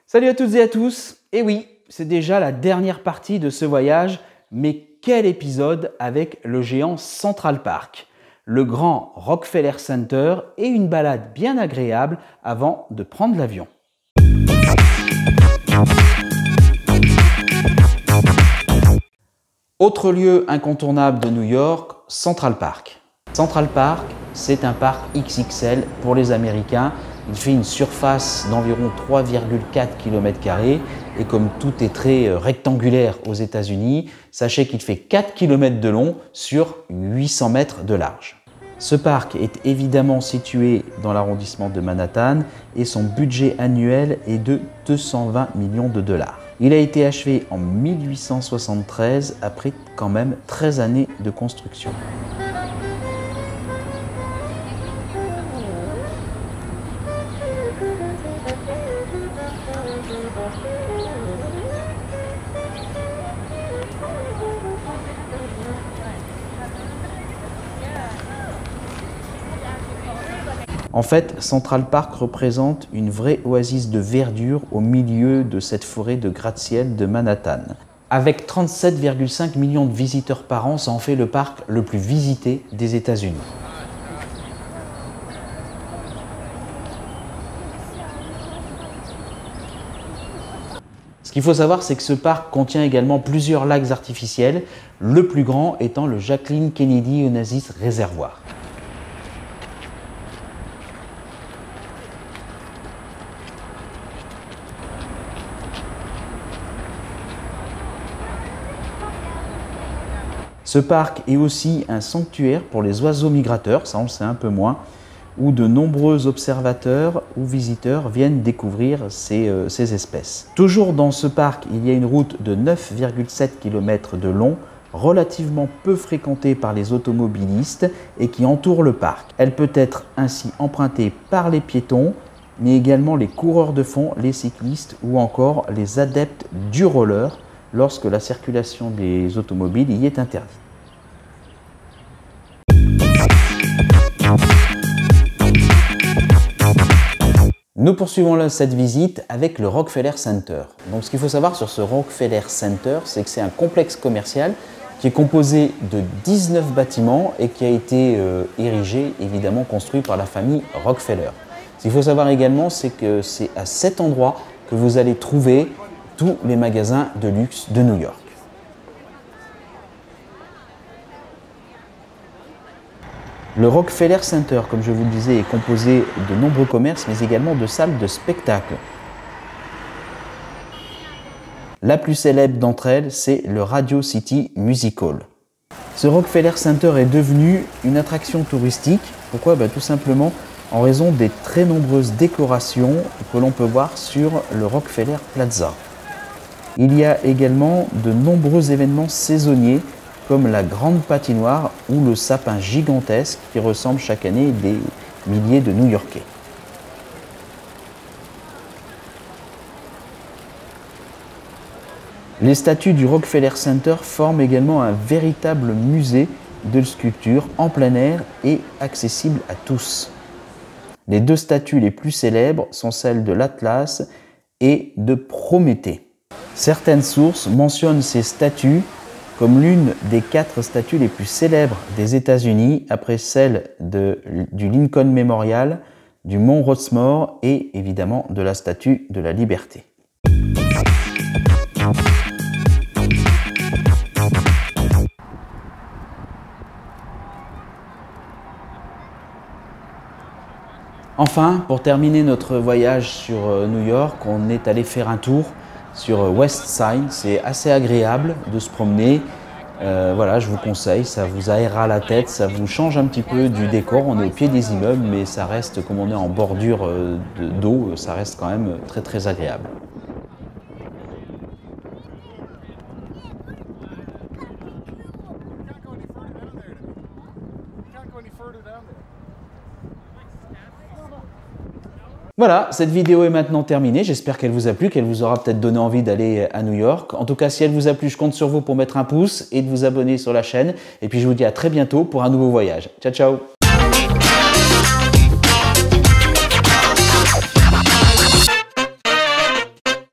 Salut à toutes et à tous. Et oui, c'est déjà la dernière partie de ce voyage, mais quel épisode avec le géant Central Park, le grand Rockefeller Center et une balade bien agréable avant de prendre l'avion. Autre lieu incontournable de New York, Central Park. Central Park, c'est un parc XXL pour les Américains. Il fait une surface d'environ 3,4 km² et comme tout est très rectangulaire aux États-Unis, sachez qu'il fait 4 km de long sur 800 mètres de large. Ce parc est évidemment situé dans l'arrondissement de Manhattan et son budget annuel est de 220 millions de dollars. Il a été achevé en 1873 après quand même 13 années de construction. En fait, Central Park représente une vraie oasis de verdure au milieu de cette forêt de gratte-ciel de Manhattan. Avec 37,5 millions de visiteurs par an, ça en fait le parc le plus visité des États-Unis. Ce qu'il faut savoir, c'est que ce parc contient également plusieurs lacs artificiels, le plus grand étant le Jacqueline Kennedy Onassis Reservoir. Ce parc est aussi un sanctuaire pour les oiseaux migrateurs, ça on le sait un peu moins, où de nombreux observateurs ou visiteurs viennent découvrir ces espèces. Toujours dans ce parc, il y a une route de 9,7 km de long, relativement peu fréquentée par les automobilistes et qui entoure le parc. Elle peut être ainsi empruntée par les piétons, mais également les coureurs de fond, les cyclistes ou encore les adeptes du roller, lorsque la circulation des automobiles y est interdite. Nous poursuivons cette visite avec le Rockefeller Center. Donc ce qu'il faut savoir sur ce Rockefeller Center, c'est que c'est un complexe commercial qui est composé de 19 bâtiments et qui a été érigé, évidemment construit par la famille Rockefeller. Ce qu'il faut savoir également, c'est que c'est à cet endroit que vous allez trouver tous les magasins de luxe de New York. Le Rockefeller Center, comme je vous le disais, est composé de nombreux commerces, mais également de salles de spectacle. La plus célèbre d'entre elles, c'est le Radio City Music Hall. Ce Rockefeller Center est devenu une attraction touristique. Pourquoi? Tout simplement en raison des très nombreuses décorations que l'on peut voir sur le Rockefeller Plaza. Il y a également de nombreux événements saisonniers comme la grande patinoire ou le sapin gigantesque qui ressemble chaque année des milliers de New-Yorkais. Les statues du Rockefeller Center forment également un véritable musée de sculpture en plein air et accessible à tous. Les deux statues les plus célèbres sont celles de l'Atlas et de Prométhée. Certaines sources mentionnent ces statues comme l'une des 4 statues les plus célèbres des États-Unis, après celle du Lincoln Memorial, du Mont Rushmore et évidemment de la Statue de la Liberté. Enfin, pour terminer notre voyage sur New York, on est allé faire un tour sur West Side. C'est assez agréable de se promener. Voilà, je vous conseille, ça vous aérera la tête, ça vous change un petit peu du décor. On est au pied des immeubles, mais ça reste, comme on est en bordure d'eau, ça reste quand même très très agréable. Voilà, cette vidéo est maintenant terminée. J'espère qu'elle vous a plu, qu'elle vous aura peut-être donné envie d'aller à New York. En tout cas, si elle vous a plu, je compte sur vous pour mettre un pouce et de vous abonner sur la chaîne. Et puis, je vous dis à très bientôt pour un nouveau voyage. Ciao, ciao!